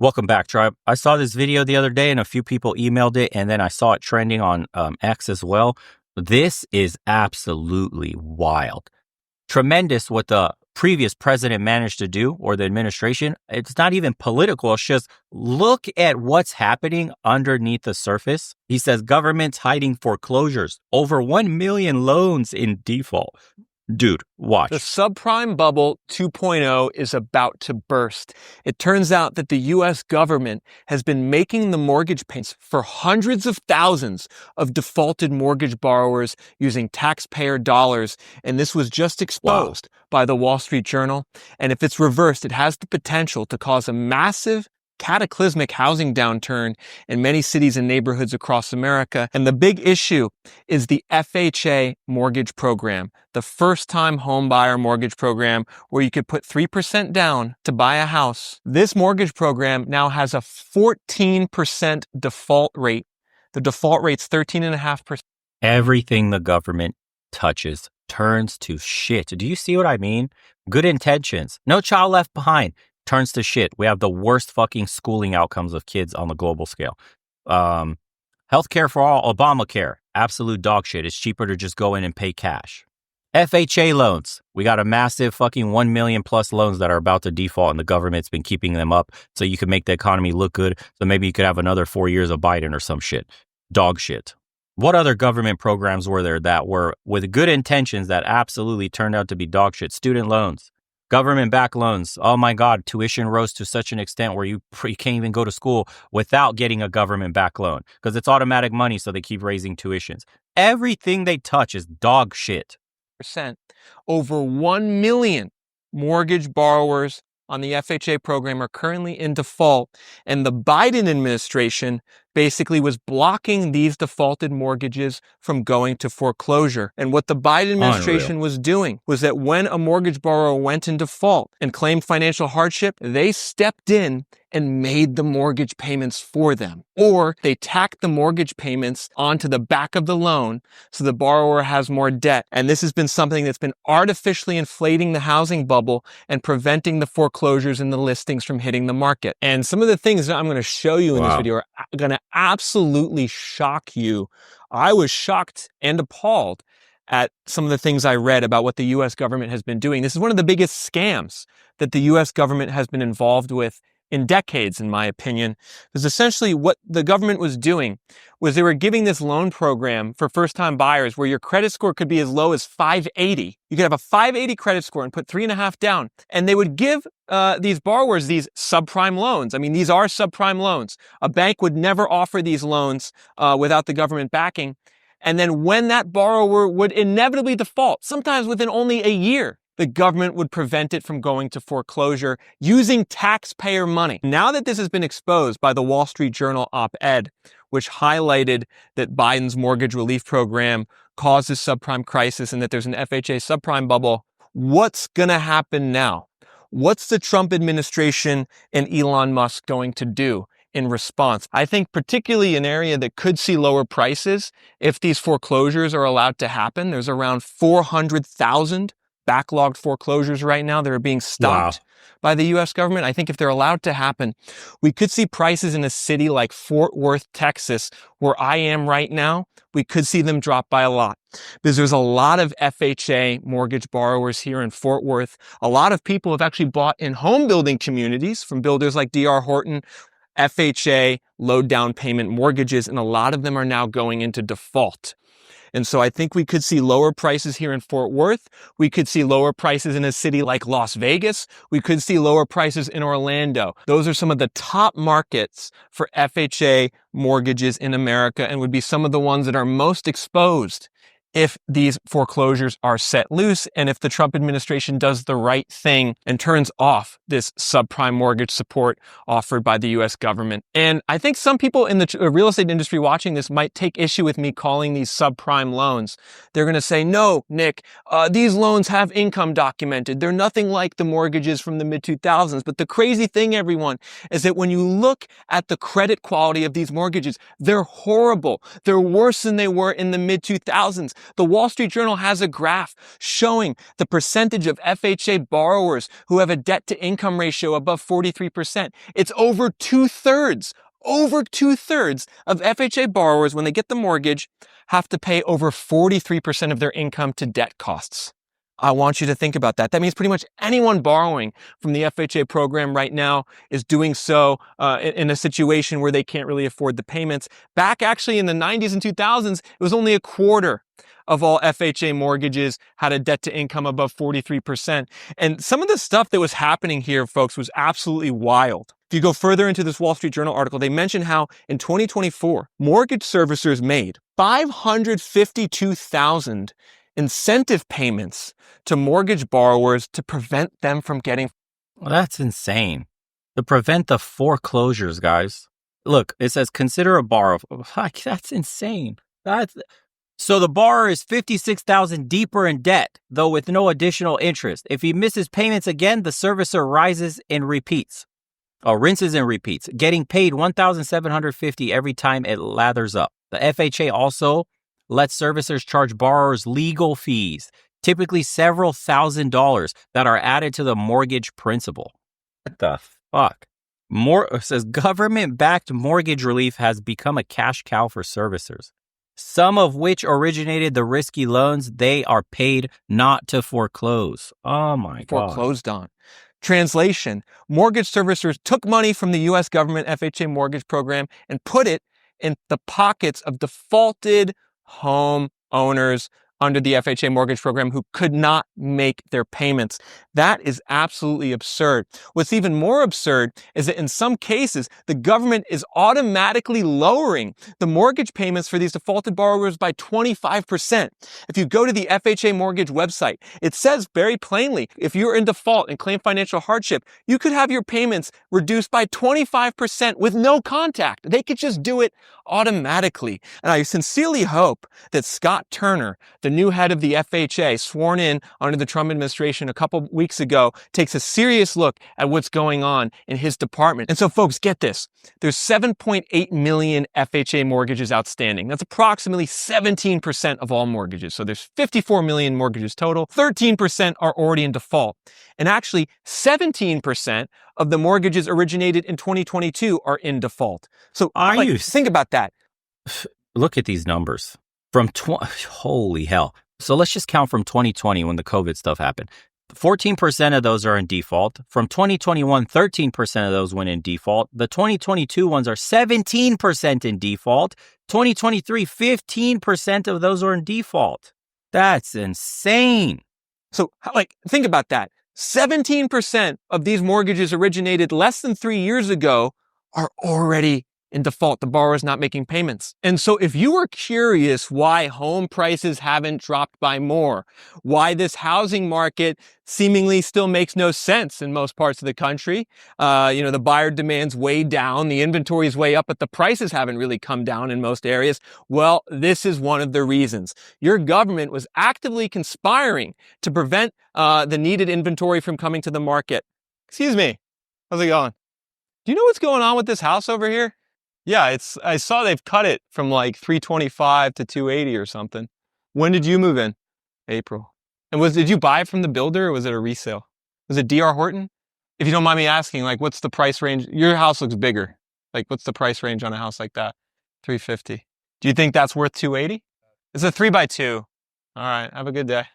Welcome back, Tribe. I saw this video the other day and a few people emailed it, and then I saw it trending on X as well. This is absolutely wild. Tremendous what the previous president managed to do, or the administration. It's not even political. It's just look at what's happening underneath the surface. He says government's hiding foreclosures, over 1 million loans in default. Dude, watch. The subprime bubble 2.0 is about to burst. It turns out that the U.S. government has been making the mortgage payments for hundreds of thousands of defaulted mortgage borrowers using taxpayer dollars, and this was just exposed by the Wall Street Journal. And if it's reversed, it has the potential to cause a massive cataclysmic housing downturn in many cities and neighborhoods across America. And the big issue is the FHA mortgage program, the first-time home buyer mortgage program where you could put 3% down to buy a house. This mortgage program now has a 14% default rate. The default rate's 13.5%. Everything the government touches turns to shit. Do you see what I mean? Good intentions. No child left behind. Turns to shit. We have the worst fucking schooling outcomes of kids on the global scale. Healthcare for all, Obamacare, absolute dog shit. It's cheaper to just go in and pay cash. FHA loans. We got a massive fucking 1 million plus loans that are about to default, and the government's been keeping them up so you can make the economy look good. So maybe you could have another 4 years of Biden or some shit. Dog shit. What other government programs were there that were with good intentions that absolutely turned out to be dog shit? Student loans. Government-backed loans. Oh my God, tuition rose to such an extent where you can't even go to school without getting a government-backed loan because it's automatic money, so they keep raising tuitions. Everything they touch is dog shit. Over 1 million mortgage borrowers on the FHA program are currently in default, and the Biden administration basically was blocking these defaulted mortgages from going to foreclosure. And what the Biden administration was doing was that when a mortgage borrower went in default and claimed financial hardship, they stepped in and made the mortgage payments for them. Or they tacked the mortgage payments onto the back of the loan so the borrower has more debt. And this has been something that's been artificially inflating the housing bubble and preventing the foreclosures and the listings from hitting the market. And some of the things that I'm going to show you in this video are going to absolutely shock you. I was shocked and appalled at some of the things I read about what the U.S. government has been doing. This is one of the biggest scams that the U.S. government has been involved with in decades, in my opinion. Because essentially what the government was doing was they were giving this loan program for first-time buyers where your credit score could be as low as 580. You could have a 580 credit score and put 3.5 down. And they would give these borrowers these subprime loans. I mean, these are subprime loans. A bank would never offer these loans without the government backing. And then when that borrower would inevitably default, sometimes within only a year, the government would prevent it from going to foreclosure using taxpayer money. Now that this has been exposed by the Wall Street Journal op-ed, which highlighted that Biden's mortgage relief program caused this subprime crisis and that there's an FHA subprime bubble, what's going to happen now? What's the Trump administration and Elon Musk going to do in response? I think particularly an area that could see lower prices if these foreclosures are allowed to happen. There's around 400,000 backlogged foreclosures right now that are being stopped by the U.S. government. I think if they're allowed to happen, we could see prices in a city like Fort Worth, Texas, where I am right now, we could see them drop by a lot. Because there's a lot of FHA mortgage borrowers here in Fort Worth. A lot of people have actually bought in home building communities from builders like D.R. Horton, FHA, low down payment mortgages, and a lot of them are now going into default. And so I think we could see lower prices here in Fort Worth. We could see lower prices in a city like Las Vegas. We could see lower prices in Orlando. Those are some of the top markets for FHA mortgages in America and would be some of the ones that are most exposed if these foreclosures are set loose and if the Trump administration does the right thing and turns off this subprime mortgage support offered by the U.S. government. And I think some people in the real estate industry watching this might take issue with me calling these subprime loans. They're going to say, no, Nick, these loans have income documented. They're nothing like the mortgages from the mid-2000s. But the crazy thing, everyone, is that when you look at the credit quality of these mortgages, they're horrible. They're worse than they were in the mid-2000s. The Wall Street Journal has a graph showing the percentage of FHA borrowers who have a debt-to-income ratio above 43%. It's over two-thirds. Over two-thirds of FHA borrowers, when they get the mortgage, have to pay over 43% of their income to debt costs. I want you to think about that. That means pretty much anyone borrowing from the FHA program right now is doing so in a situation where they can't really afford the payments. Back actually in the 90s and 2000s, it was only a quarter of all FHA mortgages had a debt to income above 43%. And some of the stuff that was happening here, folks, was absolutely wild. If you go further into this Wall Street Journal article, they mention how in 2024, mortgage servicers made 552,000 incentive payments to mortgage borrowers to prevent them from getting. Well, that's insane. To prevent the foreclosures, guys. Look, it says consider a borrower. That's insane. So the borrower is 56,000 deeper in debt, though with no additional interest. If he misses payments again, the servicer rinses and repeats, getting paid $1,750 every time it lathers up. The FHA also lets servicers charge borrowers legal fees, typically several $1,000s that are added to the mortgage principal. What the fuck? It says government-backed mortgage relief has become a cash cow for servicers, some of which originated the risky loans they are paid not to foreclose. Oh my God. Foreclosed on. Translation, mortgage servicers took money from the U.S. government FHA mortgage program and put it in the pockets of defaulted home owners under the FHA mortgage program who could not make their payments. That is absolutely absurd. What's even more absurd is that in some cases, the government is automatically lowering the mortgage payments for these defaulted borrowers by 25%. If you go to the FHA mortgage website, it says very plainly, if you're in default and claim financial hardship, you could have your payments reduced by 25% with no contact. They could just do it automatically. And I sincerely hope that Scott Turner, the new head of the FHA, sworn in under the Trump administration a couple weeks ago, takes a serious look at what's going on in his department. And so, folks, get this. There's 7.8 million FHA mortgages outstanding. That's approximately 17% of all mortgages. So there's 54 million mortgages total. 13% are already in default. And actually, 17% of the mortgages originated in 2022 are in default. So think about that. Look at these numbers. Holy hell. So let's just count from 2020 when the COVID stuff happened. 14% of those are in default. From 2021, 13% of those went in default. The 2022 ones are 17% in default. 2023, 15% of those are in default. That's insane. So, think about that. 17% of these mortgages originated less than 3 years ago are already in default. The borrower is not making payments. And so if you were curious why home prices haven't dropped by more, why this housing market seemingly still makes no sense in most parts of the country, the buyer demand's way down, the inventory is way up, but the prices haven't really come down in most areas. Well, this is one of the reasons. Your government was actively conspiring to prevent the needed inventory from coming to the market. Excuse me. How's it going? Do you know what's going on with this house over here? Yeah, I saw they've cut it from like 325 to 280 or something. When did you move in? April. And did you buy it from the builder or was it a resale? Was it D.R. Horton? If you don't mind me asking, what's the price range? Your house looks bigger. What's the price range on a house like that? 350. Do you think that's worth 280? It's a 3x2. All right, have a good day.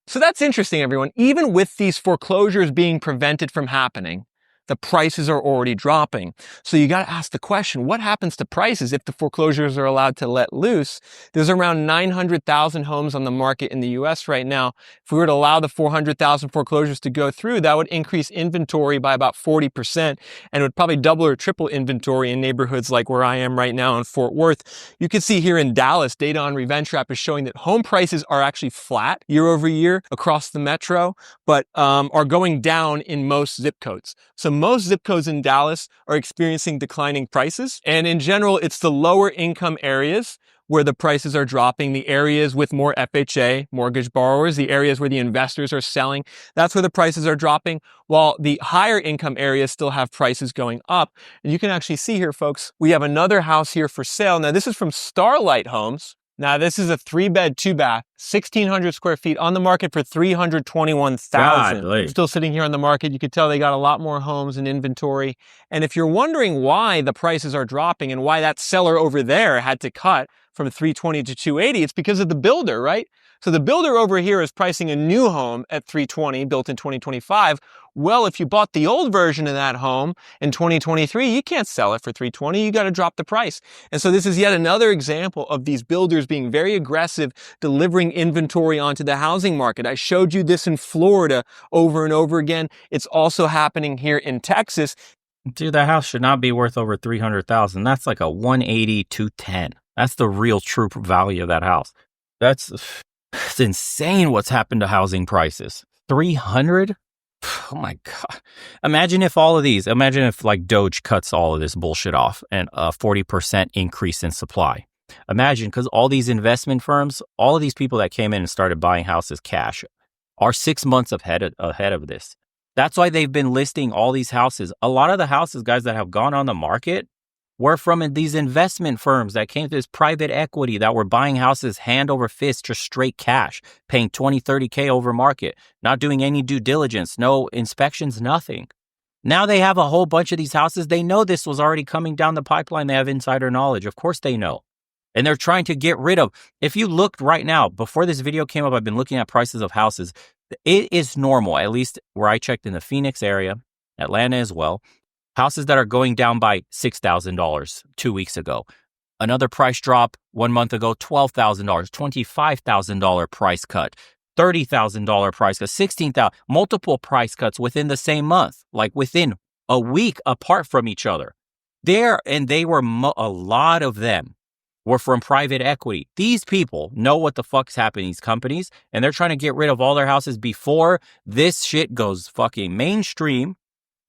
So that's interesting, everyone. Even with these foreclosures being prevented from happening, the prices are already dropping. So you got to ask the question, what happens to prices if the foreclosures are allowed to let loose? There's around 900,000 homes on the market in the US right now. If we were to allow the 400,000 foreclosures to go through, that would increase inventory by about 40%, and it would probably double or triple inventory in neighborhoods like where I am right now in Fort Worth. You can see here in Dallas, data on RevenTrap is showing that home prices are actually flat year over year across the metro, but are going down in most zip codes. So most zip codes in Dallas are experiencing declining prices. And in general, it's the lower income areas where the prices are dropping, the areas with more FHA mortgage borrowers, the areas where the investors are selling. That's where the prices are dropping, while the higher income areas still have prices going up. And you can actually see here, folks, we have another house here for sale. Now, this is from Starlight Homes. Now, this is a 3-bed, 2-bath, 1,600 square feet on the market for $321,000. Golly. Still sitting here on the market. You could tell they got a lot more homes in inventory. And if you're wondering why the prices are dropping and why that seller over there had to cut from 320 to 280, it's because of the builder, right? So the builder over here is pricing a new home at 320, built in 2025. Well, if you bought the old version of that home in 2023, you can't sell it for 320. You got to drop the price. And so this is yet another example of these builders being very aggressive, delivering inventory onto the housing market. I showed you this in Florida over and over again. It's also happening here in Texas. Dude, that house should not be worth over $300,000. That's like a 180, 210. That's the real true value of that house. It's insane what's happened to housing prices. 300? Oh my God. Imagine if like Doge cuts all of this bullshit off and a 40% increase in supply. Imagine, because all these investment firms, all of these people that came in and started buying houses cash are 6 months ahead of this. That's why they've been listing all these houses. A lot of the houses, guys, that have gone on the market were from these investment firms that came to this private equity that were buying houses hand over fist, just straight cash, paying 20, 30K over market, not doing any due diligence, no inspections, nothing. Now they have a whole bunch of these houses. They know this was already coming down the pipeline. They have insider knowledge. Of course they know. And they're trying to get rid of. If you looked right now, before this video came up, I've been looking at prices of houses. It is normal, at least where I checked in the Phoenix area, Atlanta as well. Houses that are going down by $6,000 2 weeks ago. Another price drop 1 month ago, $12,000, $25,000 price cut, $30,000 price cut, $16,000, multiple price cuts within the same month, like within a week apart from each other. A lot of them were from private equity. These people know what the fuck's happening, these companies, and they're trying to get rid of all their houses before this shit goes fucking mainstream.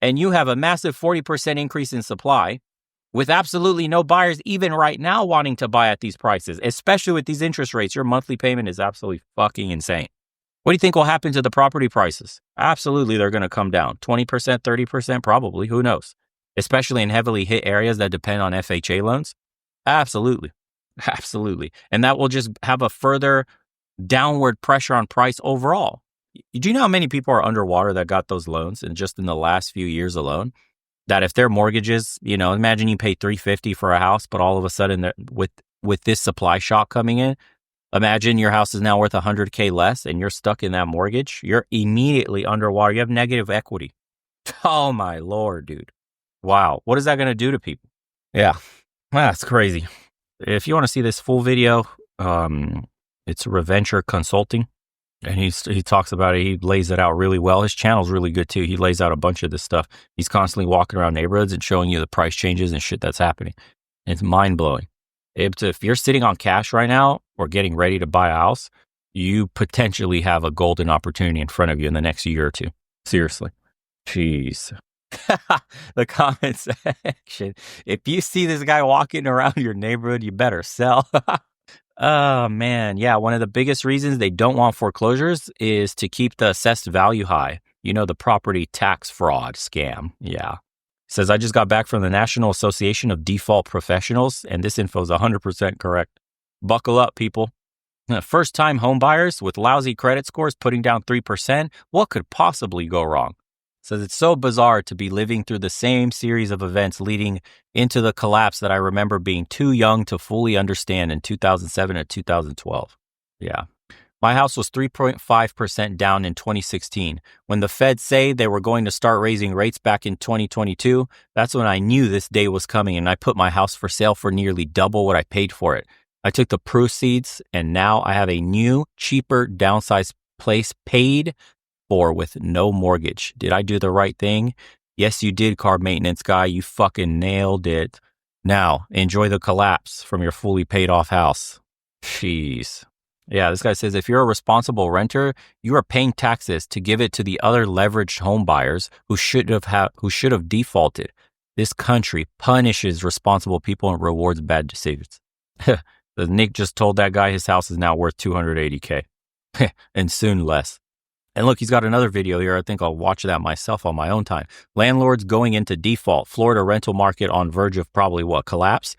And you have a massive 40% increase in supply with absolutely no buyers even right now wanting to buy at these prices, especially with these interest rates. Your monthly payment is absolutely fucking insane. What do you think will happen to the property prices? Absolutely, they're going to come down. 20%, 30%, probably. Who knows? Especially in heavily hit areas that depend on FHA loans. Absolutely. Absolutely. And that will just have a further downward pressure on price overall. Do you know how many people are underwater that got those loans and just in the last few years alone? That if their mortgages, imagine you pay $350 for a house, but all of a sudden with this supply shock coming in, imagine your house is now worth $100K less and you're stuck in that mortgage. You're immediately underwater. You have negative equity. Oh my Lord, dude. Wow. What is that going to do to people? Yeah, that's crazy. If you want to see this full video, it's Reventure Consulting. And he talks about it. He lays it out really well. His channel's really good too. He lays out a bunch of this stuff. He's constantly walking around neighborhoods and showing you the price changes and shit that's happening. It's mind blowing. If you're sitting on cash right now or getting ready to buy a house, you potentially have a golden opportunity in front of you in the next year or two. Seriously. Jeez. The comment section. If you see this guy walking around your neighborhood, you better sell. Oh, man. Yeah. One of the biggest reasons they don't want foreclosures is to keep the assessed value high. The property tax fraud scam. Yeah. Says, I just got back from the National Association of Default Professionals, and this info is 100% correct. Buckle up, people. First-time home buyers with lousy credit scores putting down 3%. What could possibly go wrong? Says it's so bizarre to be living through the same series of events leading into the collapse that I remember being too young to fully understand in 2007 and 2012. Yeah. My house was 3.5% down in 2016. When the Fed say they were going to start raising rates back in 2022, that's when I knew this day was coming and I put my house for sale for nearly double what I paid for it. I took the proceeds and now I have a new, cheaper, downsized place paid for with no mortgage. Did I do the right thing? Yes, you did, car maintenance guy. You fucking nailed it. Now, enjoy the collapse from your fully paid off house. Jeez. Yeah, this guy says, if you're a responsible renter, you are paying taxes to give it to the other leveraged home buyers who should have defaulted. This country punishes responsible people and rewards bad decisions. Nick just told that guy his house is now worth $280K and soon less. And look, he's got another video here. I think I'll watch that myself on my own time. Landlords going into default. Florida rental market on verge of probably collapse.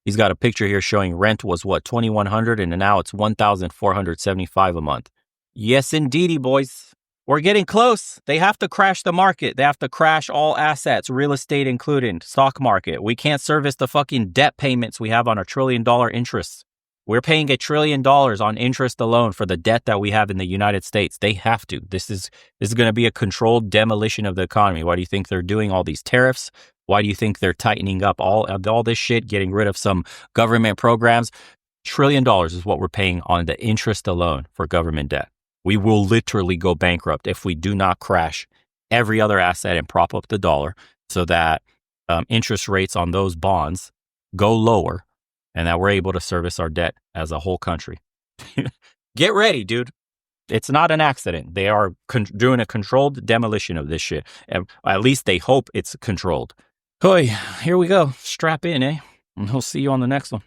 He's got a picture here showing rent was what, $2,100, and now it's $1,475 a month. Yes, indeedy, boys. We're getting close. They have to crash the market. They have to crash all assets, real estate included, stock market. We can't service the fucking debt payments we have on our $1 trillion interests. We're paying $1 trillion on interest alone for the debt that we have in the United States. They have to. This is going to be a controlled demolition of the economy. Why do you think they're doing all these tariffs? Why do you think they're tightening up all this shit, getting rid of some government programs? $1 trillion is what we're paying on the interest alone for government debt. We will literally go bankrupt if we do not crash every other asset and prop up the dollar so that interest rates on those bonds go lower and that we're able to service our debt as a whole country. Get ready, dude. It's not an accident. They are doing a controlled demolition of this shit. At least they hope it's controlled. Hey, here we go. Strap in, eh? And we'll see you on the next one.